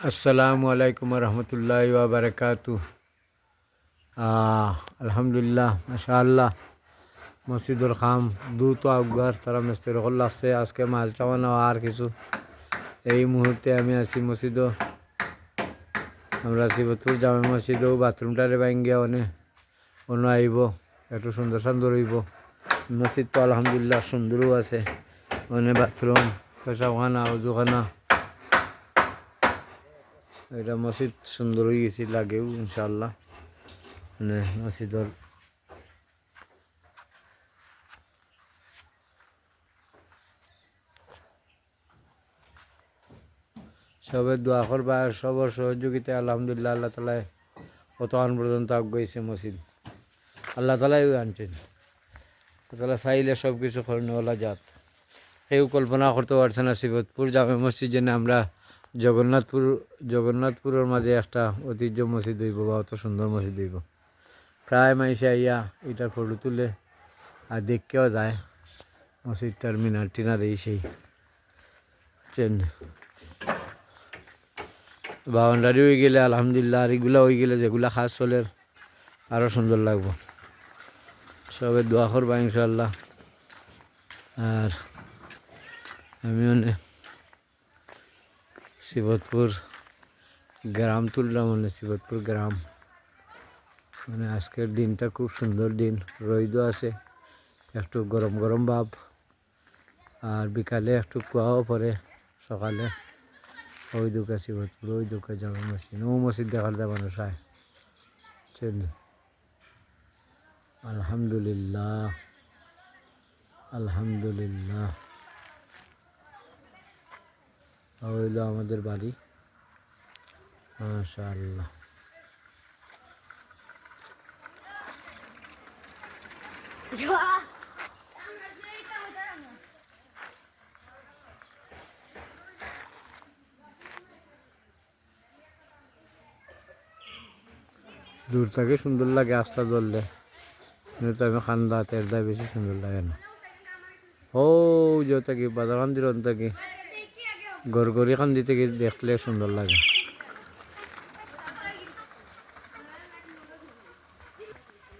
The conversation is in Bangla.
আসসালামু আলাইকুম রহমতুল্লাহ বারকাতু। আলহামদুলিল্লাহ মাশাআল্লাহ মসজিদুল খাম দ্রুত আবগার তারা মিস্ত্রি হল লাগছে আজকে মাল চাওয়ানো আর কিছু। এই মুহূর্তে আমি আছি মসজিদ, আমরা শিবতপুর জামে মসজিদও বাথরুমটারে ভাঙ্গিয়া অন্য আইব, একটু সুন্দর সুন্দর হইব। মসজিদ তো আলহামদুলিল্লাহ সুন্দরও আছে, অনেক বাথরুম, পেশাবখানা, উজুখানা। এটা মসজিদ সুন্দর হয়ে গেছি লাগেও ইনশাল্লাহ। মানে মসজিদর সবের দোয়া করবা, সবার সহযোগিতায় আলহামদুলিল্লাহ আল্লাহ তালায় কত আন পর্যন্ত আগাইছে মসজিদ। আল্লাহ তালাই আনছেন, তালা চাইলে সব কিছু করেনওয়ালা জাত। কেউ কল্পনা করতে পারছে না শিবতপুর জামে মসজিদ যেন আমরা জগন্নাথপুরের মাঝে একটা ঐতিহ্য মসজিদ হইব বা অত সুন্দর মসজিদ হইব। প্রায় মাইসে আইয়া এটার ফটো তুলে আর দেখতেও যায় মসজিদটার মিনার টিনার এই সেই চেন বাউন্ডারি হয়ে গেলে আলহামদুলিল্লাহ, আর এগুলা হয়ে গেলে যেগুলা খাস চলের আরও সুন্দর লাগবো। সবে দোয়া করবা ইনশাল্লাহ। আর আমি শিবতপুর গ্রাম তুললাম, শিবতপুর গ্রাম। মানে আজকের দিনটা খুব সুন্দর দিন, রোদও আছে, একটু গরম গরম ভাব, আর বিকালে একটু কুয়াও পড়ে, সকালে ওই দুকা শিবতপুর, ওই দুকা জামে মসজিদ, ও মসজিদ দেখার যায় মানুষ আয়। আলহামদুলিল্লাহ আলহামদুলিল্লাহ। হইল আমাদের বাড়ি, মাশাআল্লাহ। দূর থেকে সুন্দর লাগে আস্তা ধরলে, কিন্তু আমি খান্দা তের দায় বেশি সুন্দর লাগে না। ও যে থাকি বাজার খান্দির থাকি গড়গড়ি খান্দি থেকে দেখলে সুন্দর লাগে।